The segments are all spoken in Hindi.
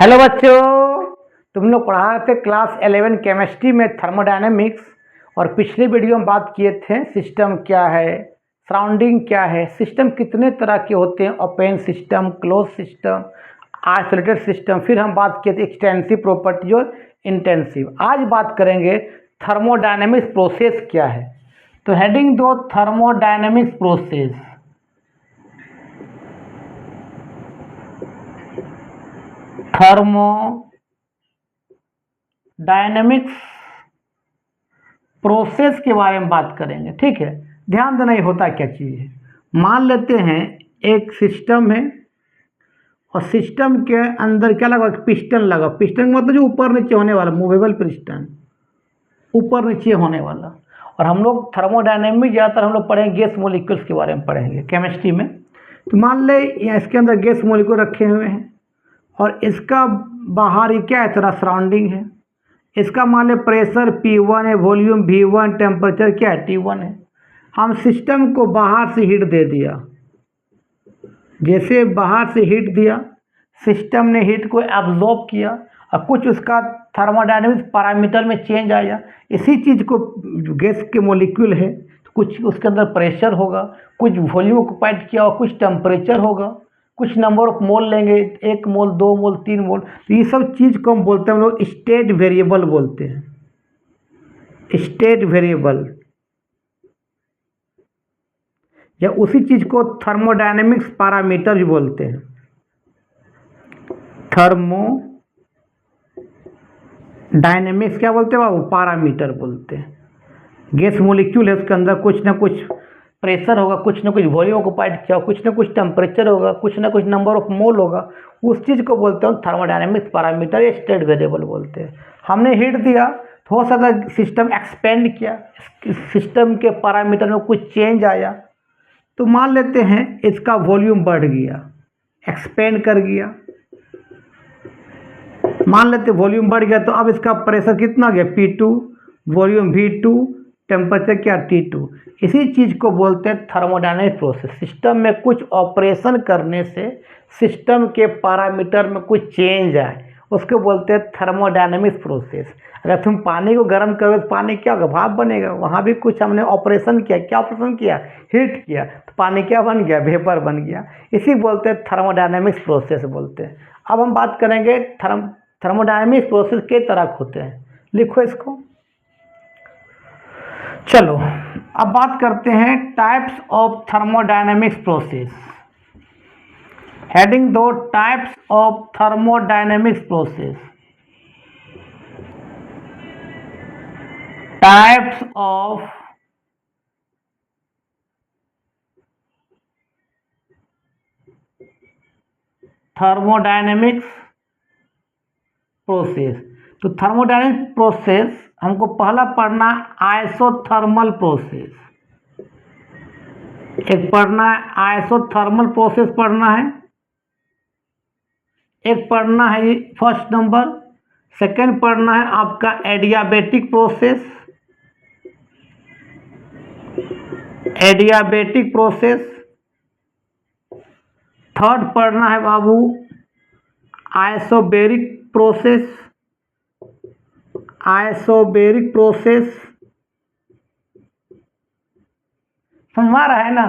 हेलो बच्चों, तुम लोग पढ़ा रहे थे क्लास 11 केमिस्ट्री में थर्मोडायनेमिक्स। और पिछले वीडियो में बात किए थे सिस्टम क्या है, सराउंडिंग क्या है, सिस्टम कितने तरह के होते हैं, open system, close system, isolated system. फिर हम बात किए थे एक्सटेंसिव प्रॉपर्टी और इंटेंसिव। आज बात करेंगे थर्मोडायनेमिक्स प्रोसेस क्या है। तो हेडिंग दो, थर्मोडायनेमिक्स प्रोसेस। थर्मोडायनेमिक्स प्रोसेस के बारे में बात करेंगे, ठीक है। ध्यान देना, ये होता क्या चीज़ है। मान लेते हैं एक सिस्टम है और सिस्टम के अंदर क्या लगा, पिस्टन लगा। पिस्टन मतलब जो ऊपर नीचे होने वाला, मूवेबल पिस्टन, ऊपर नीचे होने वाला। और हम लोग थर्मोडायनेमिक ज़्यादातर हम लोग पढ़ेंगे गैस मोलिक्यूल्स के बारे में पढ़ेंगे केमिस्ट्री में। तो मान ले या इसके अंदर गैस मोलिक्यूल रखे हुए हैं और इसका बाहर ही क्या है, तरह सराउंडिंग है। इसका मान लें प्रेशर P1 है, वॉल्यूम V1, टेम्परेचर क्या है T1 है। हम सिस्टम को बाहर से हीट दे दिया। जैसे बाहर से हीट दिया, सिस्टम ने हीट को एब्जॉर्ब किया और कुछ उसका थर्मोडायनेमिक्स पैरामीटर में चेंज आया। इसी चीज़ को गैस के मॉलिक्यूल है, कुछ उसके अंदर प्रेशर होगा, कुछ वॉल्यूम ऑक्युपाइड किया और कुछ टेम्परेचर होगा, कुछ नंबर ऑफ मोल लेंगे, 1 मोल, 2 मोल, 3 मोल। तो ये सब चीज़ को हम बोलते हैं, हम लोग स्टेट वेरिएबल बोलते हैं। स्टेट वेरिएबल या उसी चीज़ को थर्मोडायनेमिक्स पैरामीटर भी बोलते हैं। थर्मोडायनेमिक्स क्या बोलते हैं बाबू, पैरामीटर बोलते हैं। गैस मॉलिक्यूल है, उसके अंदर कुछ ना कुछ प्रेशर होगा, कुछ ना कुछ वॉल्यूम ऑक्युपाइड किया, कुछ ना कुछ टेम्परेचर होगा, कुछ ना कुछ नंबर ऑफ मोल होगा। उस चीज़ को बोलते हैं थर्मोडायनेमिक्स पैरामीटर या स्टेट वेरिएबल बोलते हैं। हमने हीट दिया तो हो सकता है सिस्टम एक्सपेंड किया, सिस्टम के पैरामीटर में कुछ चेंज आया। तो मान लेते हैं इसका वॉल्यूम बढ़ गया, एक्सपेंड कर गया। मान लेते वॉल्यूम बढ़ गया तो अब इसका प्रेशर कितना गया, P2, वॉल्यूम V2, टेम्परेचर क्या T2। इसी चीज़ को बोलते हैं थर्मोडायनेमिक प्रोसेस। सिस्टम में कुछ ऑपरेशन करने से सिस्टम के पैरामीटर में कुछ चेंज आए, उसको बोलते हैं थर्मोडायनेमिक प्रोसेस। अगर तुम पानी को गर्म करोगे तो पानी क्या होगा, भाप बनेगा। वहाँ भी कुछ हमने ऑपरेशन किया। क्या ऑपरेशन किया, हीट किया, तो पानी क्या बन गया, वेपर बन गया। इसी बोलते हैं थर्मोडायनेमिक्स प्रोसेस बोलते हैं। अब हम बात करेंगे थर्मोडायनेमिक्स प्रोसेस के तरह होते हैं। लिखो इसको। चलो अब बात करते हैं types of thermodynamics process. Heading दो, types of thermodynamics process. Types of thermodynamics process. तो थर्मोडायनेमिक्स प्रोसेस हमको पहला पढ़ना आइसोथर्मल प्रोसेस। एक पढ़ना है आइसोथर्मल प्रोसेस पढ़ना है, एक पढ़ना है फर्स्ट नंबर। सेकंड पढ़ना है आपका adiabatic process, adiabatic process. Third पढ़ना है बाबू आइसोबेरिक प्रोसेस, आइसोबेरिक प्रोसेस। समझ रहा है ना।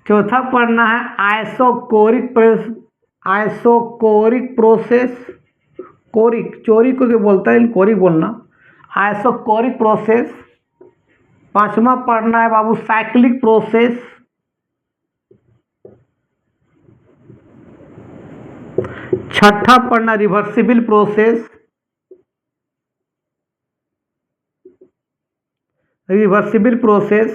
चौथा पढ़ना है आइसोकोरिक प्रोसेस, आइसोकोरिक प्रोसेस। कोरिक, चोरी को क्या बोलता है, कोरिक बोलना, आइसोकोरिक प्रोसेस। पांचवा पढ़ना है बाबू साइक्लिक प्रोसेस। छठा पढ़ना reversible process, reversible process.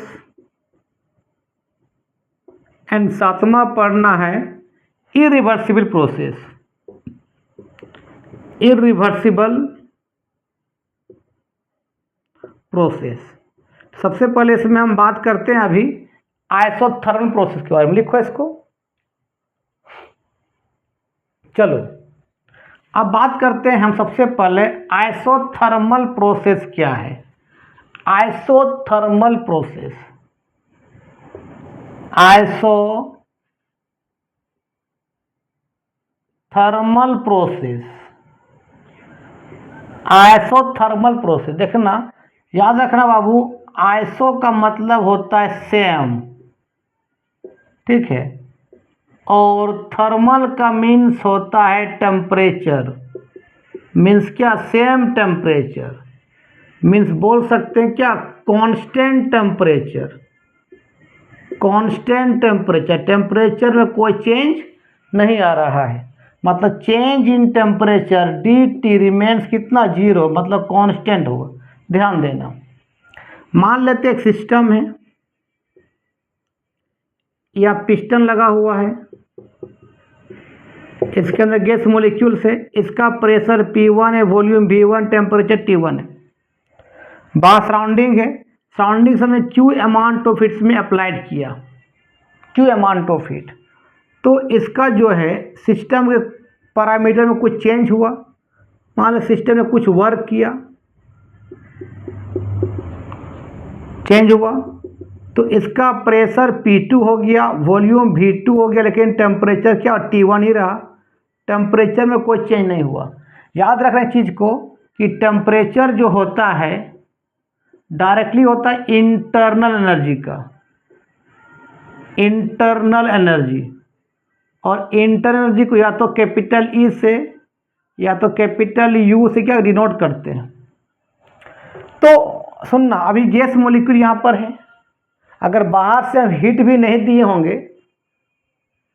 And सातवां पढ़ना है इरिवर्सिबल प्रोसेस, इरिवर्सिबल प्रोसेस। सबसे पहले इसमें हम बात करते हैं अभी आइसोथर्मल प्रोसेस के बारे में। लिखो इसको। चलो अब बात करते हैं हम सबसे पहले आइसोथर्मल प्रोसेस क्या है। Isothermal process, isothermal process isothermal process, देखना याद रखना बाबू, आइसो का मतलब होता है सेम, ठीक है, और थर्मल का मीन्स होता है टेम्परेचर, मीन्स क्या, सेम टेम्परेचर, मीन्स बोल सकते हैं क्या, constant temperature, constant temperature, temperature में कोई चेंज नहीं आ रहा है, मतलब change in temperature D T remains कितना, जीरो, मतलब कांस्टेंट होगा। ध्यान देना, मान लेते एक सिस्टम है या पिस्टन लगा हुआ है, इसके अंदर गैस मॉलिक्यूल्स है, इसका प्रेशर P1 है, वॉल्यूम V1, टेम्परेचर T1 है, बाहर सराउंडिंग है, सराउंडिंग से हमने Q अमाउंट ऑफ हीट में अप्लाइड किया, Q अमाउंट ऑफ हीट, तो इसका जो है सिस्टम के पैरामीटर में कुछ चेंज हुआ, मान लो सिस्टम ने कुछ वर्क किया, चेंज हुआ, तो इसका प्रेशर P2 हो गया, वॉल्यूम V2 हो गया, लेकिन टेम्परेचर क्या, T1 ही रहा, टेम्परेचर में कोई चेंज नहीं हुआ। याद रखना चीज़ को कि टेम्परेचर जो होता है डायरेक्टली होता है इंटरनल एनर्जी का, इंटरनल एनर्जी, और इंटरनल एनर्जी को या तो कैपिटल ई से या तो कैपिटल यू से क्या डिनोट करते हैं। तो सुनना, अभी गैस मॉलिक्यूल यहाँ पर है, अगर बाहर से हम हीट भी नहीं दिए होंगे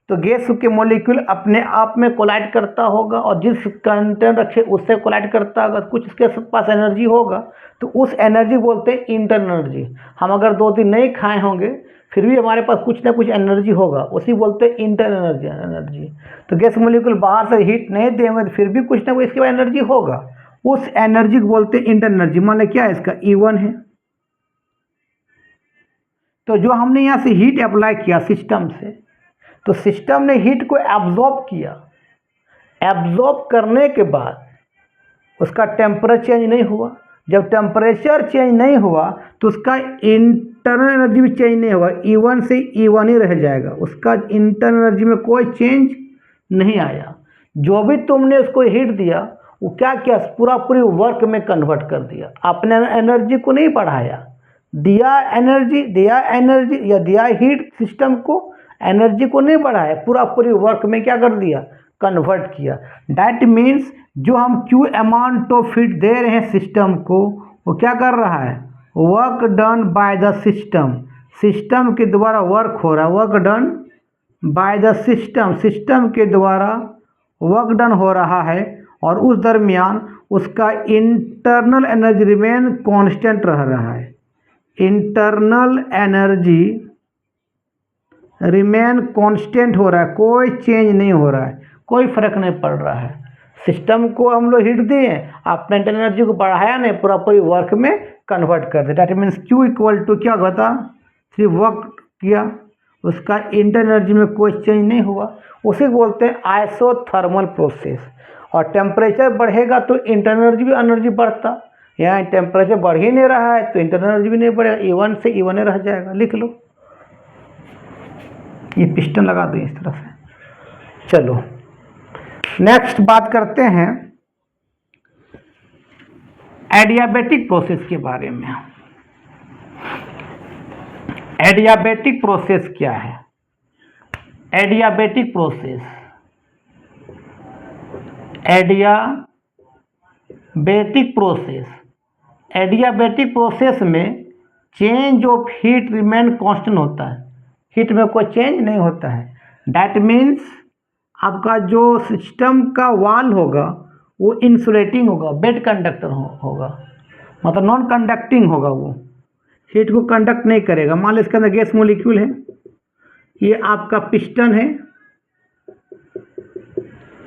तो गैस के मॉलिक्यूल अपने आप में कोलाइड करता होगा, और जिस कंटेंट रखे उससे कोलाइड करता होगा, कुछ इसके पास एनर्जी होगा, तो उस एनर्जी बोलते हैं इंटरनल एनर्जी। हम अगर 2 दिन नहीं खाए होंगे फिर भी हमारे पास कुछ ना कुछ एनर्जी होगा, उसी बोलते हैं इंटरनल एनर्जी। तो गैस मॉलिक्यूल बाहर से हीट नहीं देंगे तो फिर भी कुछ ना कुछ इसके पास एनर्जी होगा, उस एनर्जी को बोलते हैं इंटरनल एनर्जी। मान लो क्या है, इसका E1 है, तो जो हमने यहाँ से हीट अप्लाई किया सिस्टम से, तो सिस्टम ने हीट को एब्जॉर्ब किया, एब्जॉर्ब करने के बाद उसका टेम्परेचर चेंज नहीं हुआ, जब टेम्परेचर चेंज नहीं हुआ तो उसका इंटरनल एनर्जी भी चेंज नहीं होगा, E1 से E1 ही रह जाएगा, उसका इंटरनल एनर्जी में कोई चेंज नहीं आया। जो भी तुमने उसको हीट दिया वो क्या किया, पूरी वर्क में कन्वर्ट कर दिया, अपने एनर्जी को नहीं बढ़ाया, दिया एनर्जी या दिया हीट सिस्टम को, एनर्जी को नहीं बढ़ाया, पूरी वर्क में क्या कर दिया, कन्वर्ट किया। दैट मीन्स जो हम Q अमाउंट ऑफ हीट दे रहे हैं सिस्टम को, वो क्या कर रहा है, work done by the system, system के द्वारा वर्क हो रहा है, work done by the system, system के द्वारा वर्क डन हो रहा है, और उस दरमियान उसका इंटरनल एनर्जी रिमेन कांस्टेंट रह रहा है, इंटरनल एनर्जी रिमेन कांस्टेंट हो रहा है, कोई चेंज नहीं हो रहा है, कोई फर्क नहीं पड़ रहा है। सिस्टम को हम लोग हीट दिए, अपने इंटरनल एनर्जी को बढ़ाया नहीं, पूरी वर्क में कन्वर्ट कर दिया। That means Q equal to क्या होता, सिर्फ वर्क किया, उसका इंटरनल एनर्जी में कोई चेंज नहीं हुआ, उसे बोलते हैं आइसोथर्मल प्रोसेस। और टेम्परेचर बढ़ेगा तो इंटरनल एनर्जी बढ़ता, यहाँ टेम्परेचर बढ़ ही नहीं रहा है तो इंटरनल एनर्जी भी नहीं बढ़ेगा, E1 से E1 रह जाएगा। लिख लो, ये पिस्टन लगा दो इस तरह से। चलो नेक्स्ट बात करते हैं एडियाबेटिक प्रोसेस के बारे में। एडियाबेटिक प्रोसेस क्या है, adiabatic process, adiabatic process, adiabatic process में change of heat remain constant होता है, हीट में कोई चेंज नहीं होता है। डैट मीन्स आपका जो सिस्टम का वाल होगा वो इंसुलेटिंग होगा, बेड कंडक्टर होगा, मतलब नॉन कंडक्टिंग होगा, वो हीट को कंडक्ट नहीं करेगा। मान लो इसके अंदर गैस मॉलिक्यूल है, ये आपका पिस्टन है,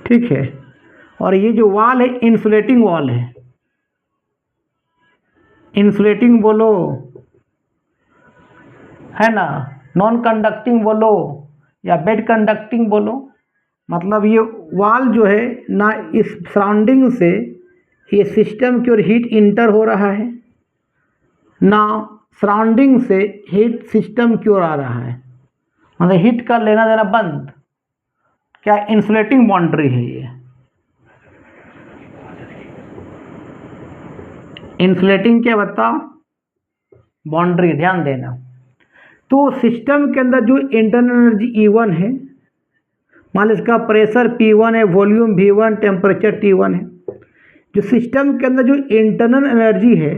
ठीक है, और ये जो वाल है इंसुलेटिंग वाल है, इंसुलेटिंग बोलो है ना, नॉन कंडक्टिंग बोलो या बेड कंडक्टिंग बोलो, मतलब ये वाल जो है ना, इस सराउंडिंग से ये सिस्टम की ओर हीट इंटर हो रहा है, ना सराउंडिंग से हीट सिस्टम की ओर आ रहा है, मतलब हीट का लेना देना बंद, क्या इंसुलेटिंग बाउंड्री है ये। इंसुलेटिंग क्या बताओ, बाउंड्री, ध्यान देना। तो सिस्टम के अंदर जो इंटरनल एनर्जी E1 है, मान लो इसका प्रेशर P1 है, वॉल्यूम V1, टेम्परेचर T1 है। जो सिस्टम के अंदर जो इंटरनल एनर्जी है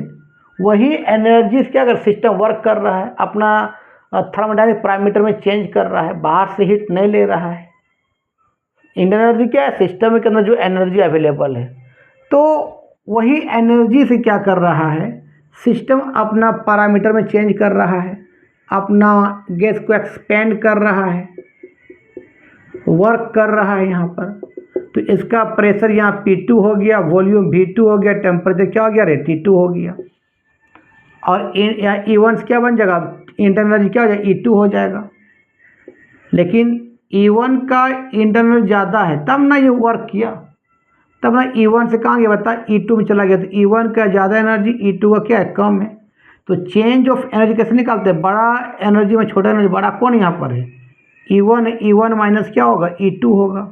वही एनर्जी क्या अगर सिस्टम वर्क कर रहा है, अपना थर्मोडायनेमिक पैरामीटर में चेंज कर रहा है, बाहर से हीट नहीं ले रहा है। इंटरनल एनर्जी क्या है, सिस्टम के अंदर जो एनर्जी अवेलेबल है, तो वही एनर्जी से क्या कर रहा है, सिस्टम अपना पैरामीटर में चेंज कर रहा है, अपना गैस को एक्सपेंड कर रहा है, वर्क कर रहा है यहाँ पर। तो इसका प्रेशर यहाँ P2 हो गया, वॉल्यूम V2 हो गया, टेम्परेचर क्या हो गया, T2 हो गया। और E1 क्या बन जाएगा, इंटरनल एनर्जी क्या हो जाएगा, E2 हो जाएगा। लेकिन E1 का इंटरनल ज़्यादा है तब ना ये वर्क किया, तब ना E1 से कहाँ गया बता, E2 में चला गया। तो E1 का ज़्यादा एनर्जी, E2 का क्या है, कम है। तो चेंज ऑफ एनर्जी कैसे निकालते हैं, बड़ा एनर्जी में छोटा एनर्जी, बड़ा कौन यहाँ पर है, E1 है, E1 माइनस क्या होगा, E2 होगा,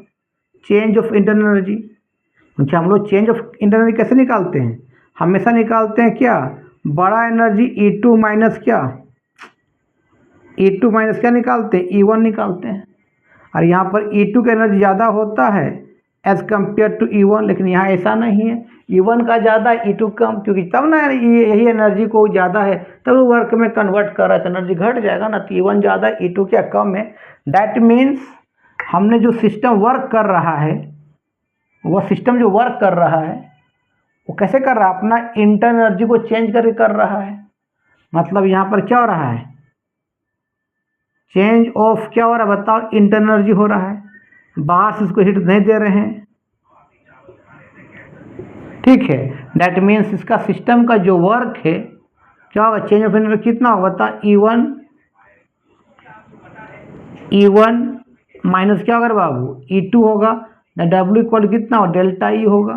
चेंज ऑफ इंटरनल एनर्जी। क्योंकि हम लोग चेंज ऑफ इंटरनल एनर्जी कैसे निकालते हैं, हमेशा निकालते हैं क्या, बड़ा एनर्जी E2 माइनस क्या, E2 माइनस क्या निकालते हैं, E1 निकालते हैं। और यहाँ पर E2 का एनर्जी ज़्यादा होता है एज़ कम्पेयर टू E1, लेकिन यहाँ ऐसा नहीं है, E1 का ज़्यादा E2 कम, क्योंकि तब ना यही एनर्जी को ज़्यादा है तब वो वर्क में कन्वर्ट कर रहा है, तो एनर्जी घट जाएगा ना। तो E1 ज़्यादा, E2 क्या कम है। दैट मीन्स हमने जो सिस्टम वर्क कर रहा है, वह सिस्टम जो वर्क कर रहा है वो कैसे कर रहा है, अपना इंटरनल एनर्जी को चेंज करके कर रहा है। मतलब यहाँ पर क्या हो रहा है, चेंज ऑफ क्या हो रहा है बताओ, इंटरनल एनर्जी हो रहा है, बाहर से उसको हीट नहीं दे रहे हैं, ठीक है। दैट मीन्स इसका सिस्टम का जो वर्क है क्या होगा, चेंज ऑफ एनर्जी कितना होगा बता, E1 माइनस क्या होगा बाबू, E2 होगा। W इक्वल कितना हो, डेल्टा E होगा,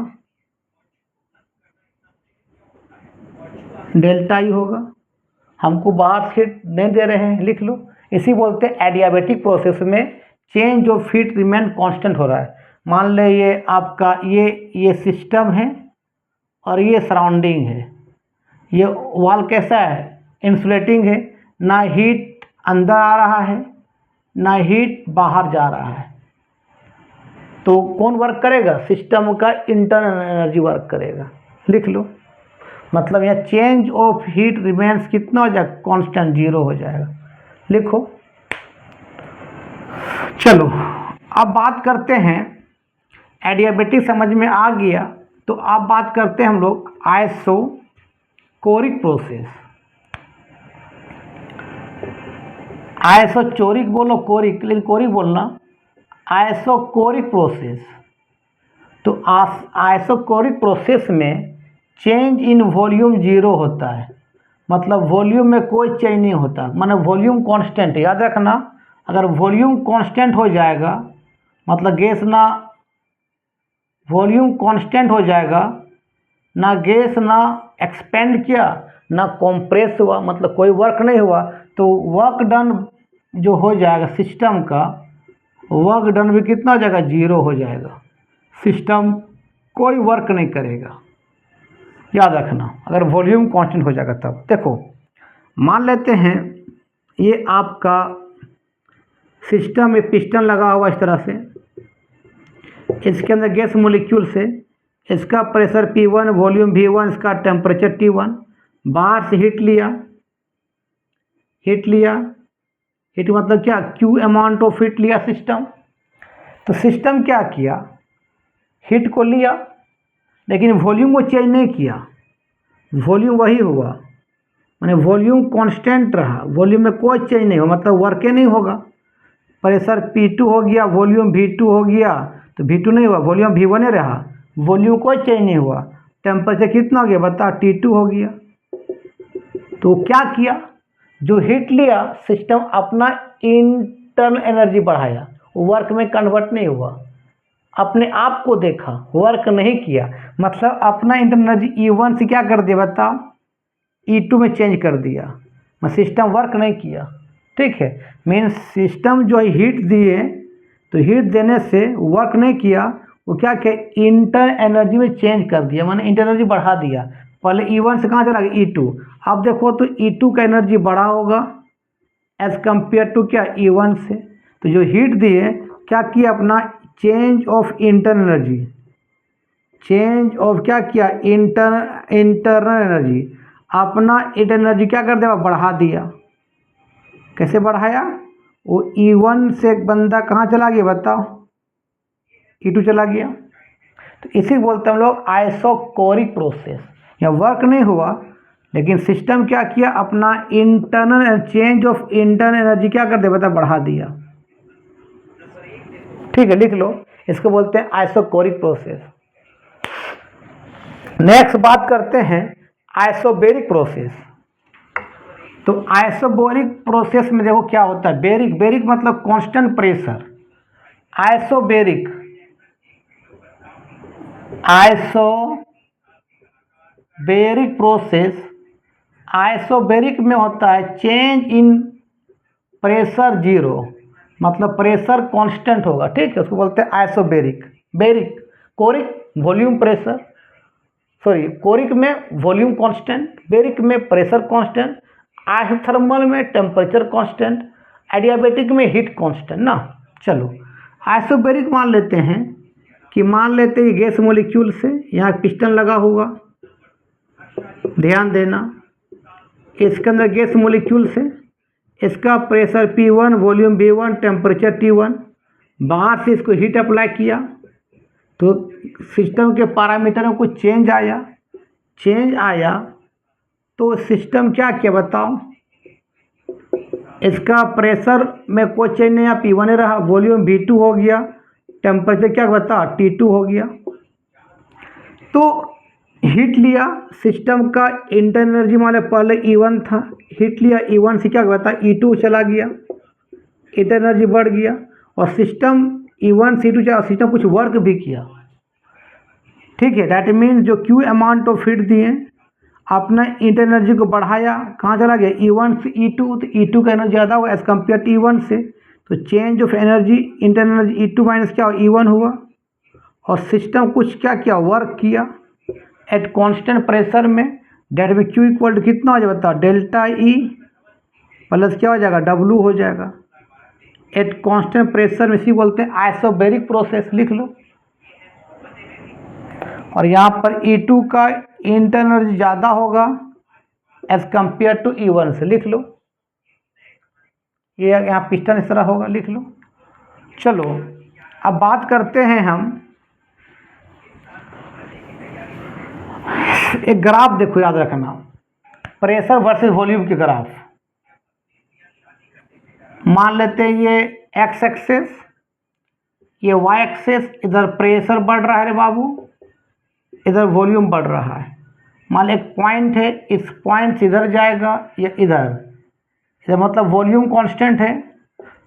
डेल्टा E होगा। हमको बाहर से हीट नहीं दे रहे हैं, लिख लो। इसी बोलते हैं एडियाबेटिक प्रोसेस में change of heat remain constant हो रहा है। मान ले ये आपका ये सिस्टम है और ये सराउंडिंग है, ये वॉल कैसा है, इंसुलेटिंग है, ना हीट अंदर आ रहा है ना हीट बाहर जा रहा है। तो कौन वर्क करेगा, सिस्टम का इंटरनल एनर्जी वर्क करेगा, लिख लो। मतलब यहाँ चेंज ऑफ हीट रिमेन्स कितना हो जाएगा, कांस्टेंट, 0 हो जाएगा, लिखो। चलो अब बात करते हैं, एडियाबेटिक समझ में आ गया, तो अब बात करते हैं हम लोग आइसोकोरिक प्रोसेस। आइसोचोरिक बोलो, कोरिक, लेकिन कोरिक बोलना, आइसोकोरिक प्रोसेस। तो आइसोकोरिक प्रोसेस में चेंज इन वॉल्यूम 0 होता है, मतलब वॉल्यूम में कोई चेंज नहीं होता, मतलब वॉल्यूम कांस्टेंट है। याद रखना, अगर वॉल्यूम कांस्टेंट हो जाएगा मतलब गैस ना, वॉल्यूम कांस्टेंट हो जाएगा, ना गैस ना एक्सपेंड किया ना कॉम्प्रेस हुआ, मतलब कोई वर्क नहीं हुआ, तो वर्क डन जो हो जाएगा सिस्टम का, वर्क डन भी कितना हो जाएगा, 0 हो जाएगा, सिस्टम कोई वर्क नहीं करेगा। याद रखना, अगर वॉल्यूम कांस्टेंट हो जाएगा तब। देखो मान लेते हैं ये आपका सिस्टम में पिस्टन लगा हुआ इस तरह से, इसके अंदर गैस मॉलिक्यूल से, इसका प्रेशर P1, वॉल्यूम V1, इसका टेम्परेचर T1, बाहर से हीट लिया, हीट मतलब क्या, Q अमाउंट ऑफ हीट लिया सिस्टम। तो सिस्टम क्या किया, हीट को लिया लेकिन वॉल्यूम को चेंज नहीं किया, वॉल्यूम वही हुआ, माने वॉल्यूम कांस्टेंट रहा, वॉल्यूम में कोई चेंज नहीं हुआ, मतलब वर्क नहीं होगा। प्रेशर P2 हो गया, वॉल्यूम V2 हो गया, तो V2 नहीं हुआ, वॉल्यूम V1 रहा, वॉल्यूम कोई चेंज नहीं हुआ। टेम्परेचर कितना हो गया बता, T2 हो गया। तो क्या किया, जो हीट लिया सिस्टम अपना इंटरनल एनर्जी बढ़ाया, वर्क में कन्वर्ट नहीं हुआ, अपने आप को देखा, वर्क नहीं किया, मतलब अपना इंटरनल एनर्जी E1 से क्या कर दिया बताओ, E2 में चेंज कर दिया, सिस्टम वर्क नहीं किया, ठीक है। मीन्स सिस्टम जो हीट दिए, तो हीट देने से वर्क नहीं किया, वो क्या किया, इंटरनल एनर्जी में चेंज कर दिया, माने इंटरनल एनर्जी बढ़ा दिया, पहले E1 से कहाँ चला गया E2। अब देखो तो E2 का एनर्जी बड़ा होगा एज कम्पेयर टू क्या E1 से। तो जो हीट दी है क्या किया अपना change of internal energy, change of क्या किया इंटरनल एनर्जी, अपना इंटरनल एनर्जी क्या कर दिया बढ़ा दिया। कैसे बढ़ाया, वो E1 से एक बंदा कहाँ चला गया बताओ E2 चला गया। तो इसी बोलते हैं हम लोग आइसोकोरिक प्रोसेस। यहाँ वर्क नहीं हुआ लेकिन सिस्टम क्या किया अपना internal change of internal energy क्या कर दिया बता बढ़ा दिया। ठीक है लिख लो, इसको बोलते हैं आइसोकोरिक प्रोसेस। नेक्स्ट बात करते हैं आइसोबेरिक प्रोसेस। तो आइसोबेरिक प्रोसेस में देखो क्या होता है, बेरिक, बेरिक मतलब constant pressure. Isobaric, isobaric process, isobaric में होता है चेंज इन प्रेशर जीरो, मतलब प्रेशर कांस्टेंट होगा। ठीक है, उसको बोलते हैं isobaric. Baric, choric volume pressure, sorry choric में वॉल्यूम कांस्टेंट, बेरिक में प्रेशर कांस्टेंट, आइसोथर्मल में टेम्परेचर कांस्टेंट, एडियाबेटिक में हीट कांस्टेंट ना। चलो आइसोबेरिक मान लेते हैं कि मान लेते हैं गैस मॉलिक्यूल से यहाँ पिस्टन लगा होगा, ध्यान देना इसके अंदर गैस मॉलिक्यूल से इसका pressure P1, volume V1, temperature T1, बाहर से इसको हीट अप्लाई किया तो सिस्टम के पैरामीटर में कुछ चेंज आया, चेंज आया तो सिस्टम क्या किया बताओ, इसका प्रेशर में कोई चेंज नहीं आया, P1 ही रहा, वॉल्यूम V2 हो गया, टेम्परेचर क्या बता T2 हो गया। तो हीट लिया सिस्टम का इंटरनल एनर्जी मान पहले E1 था, हीट लिया E1 से क्या बता E2 चला गया, इंटरनल एनर्जी बढ़ गया और सिस्टम E1 से E2 चला, सिस्टम कुछ वर्क भी किया। ठीक है, दैट मीन्स जो Q अमाउंट ऑफ हीट दिए अपना इंटरनल एनर्जी को बढ़ाया, कहाँ चला गया E1 से E2, तो E2 का एनर्जी ज़्यादा हुआ एज कम्पेयर टू E1 से, तो change of energy internal energy E2 minus क्या E1 हुआ और सिस्टम कुछ क्या किया वर्क किया एट कांस्टेंट प्रेशर में। डेट में Q इक्वल टू कितना हो जाएगा बता डेल्टा E प्लस क्या हो जाएगा W हो जाएगा एट कांस्टेंट प्रेशर में। इसी बोलते हैं आइसोबेरिक प्रोसेस, लिख लो। और यहाँ पर E2 का इंटरनल एनर्जी ज़्यादा होगा एज कम्पेयर टू E1 से, लिख लो। ये यहाँ पिस्टन इस तरह होगा, लिख लो। चलो अब बात करते हैं हम, एक ग्राफ देखो याद रखना, प्रेशर वर्सेस वॉल्यूम के ग्राफ। मान लेते हैं ये एक्स एक्सेस, ये वाई एक्सेस, इधर प्रेशर बढ़ रहा है रे बाबू, इधर वॉल्यूम बढ़ रहा है। मान एक पॉइंट है, इस पॉइंट से इधर जाएगा या इधर, इधर मतलब वॉल्यूम कांस्टेंट है।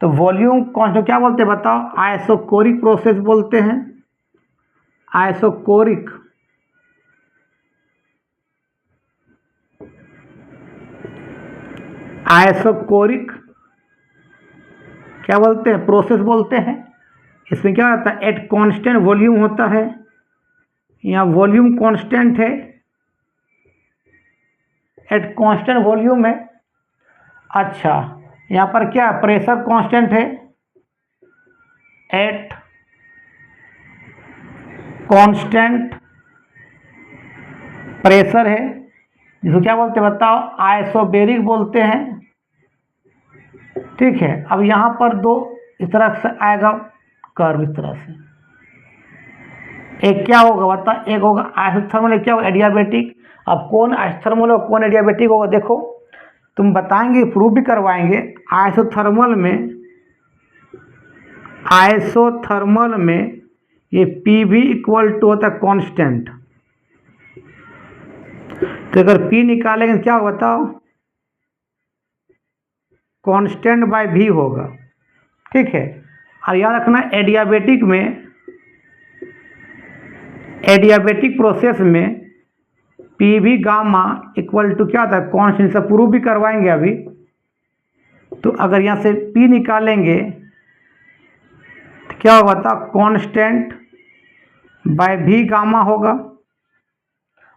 तो वॉल्यूम कांस्टेंट क्या बोलते हैं बताओ, आइसोकोरिक प्रोसेस बोलते हैं। आइसोकोरिक, आइसोकोरिक क्या बोलते हैं प्रोसेस बोलते हैं। इसमें क्या होता है एट कांस्टेंट वॉल्यूम होता है, यहाँ वॉल्यूम कांस्टेंट है, एट कांस्टेंट वॉल्यूम है। अच्छा यहाँ पर क्या प्रेशर कांस्टेंट है, एट कांस्टेंट प्रेशर है, जिसको क्या बोलते हैं बताओ आइसोबेरिक बोलते हैं। ठीक है, अब यहाँ पर दो इस तरह से आएगा कर्व, इस तरह से एक क्या होगा बता, एक होगा आइसोथर्मल, एक क्या होगा एडियाबेटिक। अब कौन आइसोथर्मल और कौन एडियाबेटिक होगा देखो, तुम बताएंगे प्रूव भी करवाएंगे। आइसोथर्मल में ये PV इक्वल टू होता है कांस्टेंट, तो अगर P निकालेंगे क्या होगा बताओ, कांस्टेंट बाय V होगा। ठीक है, और याद रखना एडियाबेटिक में, एडियाबेटिक प्रोसेस में PV गामा इक्वल टू क्या होता है कांस्टेंट, से प्रूव भी करवाएंगे अभी। तो अगर यहाँ से P निकालेंगे तो क्या होगा बताओ कांस्टेंट बाय V गामा होगा।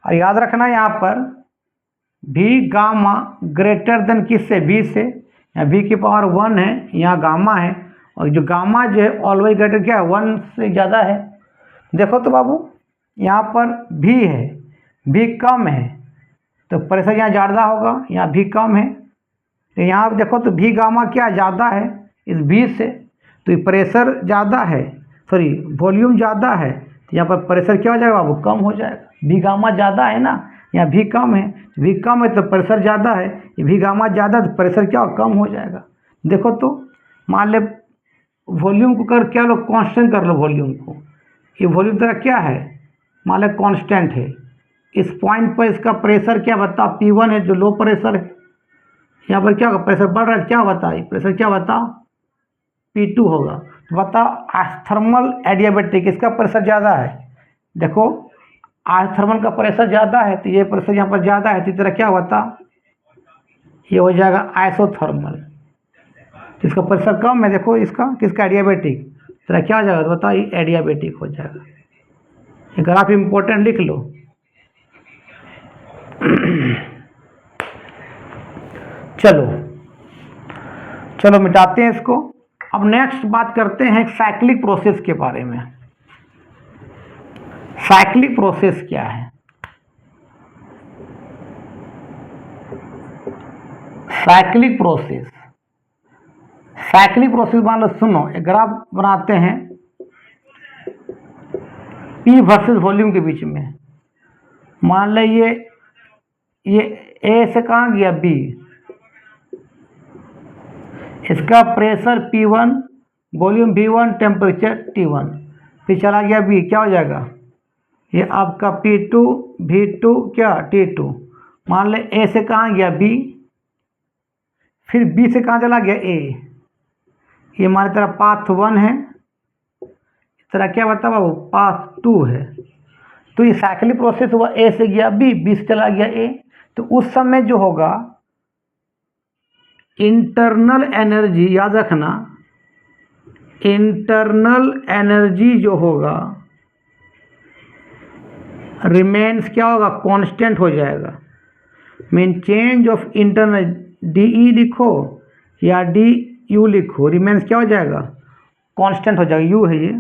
और याद रखना यहाँ पर भी गामा ग्रेटर देन किससे, भी से, यहाँ भी की पावर 1 है, यहाँ गामा है, और जो गामा जो है ऑलवेज ग्रेटर क्या है, 1 से ज़्यादा है। देखो तो बाबू यहाँ पर भी है, भी कम है तो प्रेशर यहाँ ज़्यादा होगा, यहाँ भी कम है तो यहाँ देखो तो भी गामा क्या ज़्यादा है इस भी से, तो ये प्रेशर ज़्यादा है, सॉरी वॉल्यूम ज़्यादा है, तो यहाँ पर प्रेशर क्या हो जाएगा बाबू, कम हो जाएगा। भी गामा ज़्यादा है ना, यहाँ भी कम है, भी कम है तो प्रेशर ज़्यादा है, ये भी गामा ज़्यादा तो प्रेशर क्या कम हो जाएगा। देखो तो मान ले वॉल्यूम को कर क्या लो, कांस्टेंट कर लो वॉल्यूम को, ये वॉल्यूम तेरा क्या है, मान ले कांस्टेंट है, इस पॉइंट पर इसका प्रेशर क्या बता, P1 है जो लो प्रेशर है, यहाँ पर क्या होगा, प्रेशर बढ़ रहा है, क्या बता, प्रेशर क्या बता, P2 होगा। तो बता थर्मल एडियाबैटिक इसका प्रेशर ज़्यादा है, देखो थर्मल का प्रेशर ज़्यादा है तो ये प्रेशर यहाँ पर ज़्यादा है, तो इस तरह क्या बता, ये हो जाएगा आइसोथर्मल, तो इसका प्रेशर कम है, देखो इसका किसका, एडियाबैटिक, तेरा क्या हो जाएगा तो बता, ये एडियाबैटिक हो जाएगा। ये ग्राफ इंपॉर्टेंट लिख लो। चलो चलो मिटाते हैं इसको। अब नेक्स्ट बात करते हैं साइक्लिक प्रोसेस के बारे में। साइक्लिक प्रोसेस क्या है, साइक्लिक प्रोसेस, साइक्लिक प्रोसेस मान लो, सुनो एक ग्राफ बनाते हैं P वर्सेस वॉल्यूम के बीच में, मान लो ये A से कहाँ गया B, इसका pressure P1, volume V1, temperature T1, फिर चला गया B, क्या हो जाएगा, ये आपका P2, V2 क्या T2। मान ले A से कहाँ गया B, फिर B से कहाँ चला गया A, ये मान तेरा पाथ 1 है, तेरा क्या बता बाबू, पाथ 2 है। तो ये साइक्लिक प्रोसेस हुआ, A से गया B, B से चला गया A, तो उस समय जो होगा इंटरनल एनर्जी, याद रखना इंटरनल एनर्जी जो होगा रिमेन्स क्या होगा, कांस्टेंट हो जाएगा। Mean change of internal, DE लिखो या DU लिखो, रिमेन्स क्या हो जाएगा, कांस्टेंट हो जाएगा। U है ये,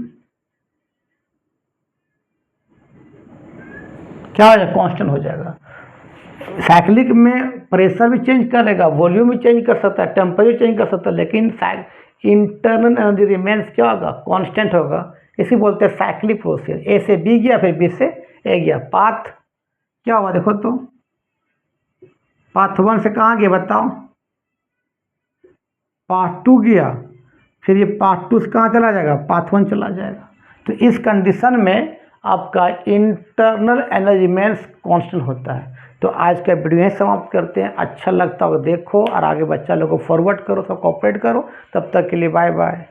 क्या हो जाएगा, कांस्टेंट हो जाएगा। साइक्लिक में प्रेशर भी चेंज करेगा, वॉल्यूम भी चेंज कर सकता है, टेम्परेचर चेंज कर सकता है, लेकिन इंटरनल एनर्जी रिमेन्स क्या होगा, कांस्टेंट होगा। इसी बोलते हैं साइक्लिक प्रोसेस। A से B गया, फिर B से A गया, पाथ क्या होगा, देखो तो पाथ 1 से कहाँ गया बताओ, पाथ 2 गया, फिर ये पाथ 2 से कहाँ चला जाएगा, पाथ 1 चला जाएगा। तो इस कंडीशन में आपका इंटरनल एनर्जी रिमेन्स कांस्टेंट होता है। तो आज का वीडियो यहीं समाप्त करते हैं। अच्छा लगता हो देखो और आगे बच्चा लोग को फॉरवर्ड करो, सब कोऑपरेट करो। तब तक के लिए बाय बाय।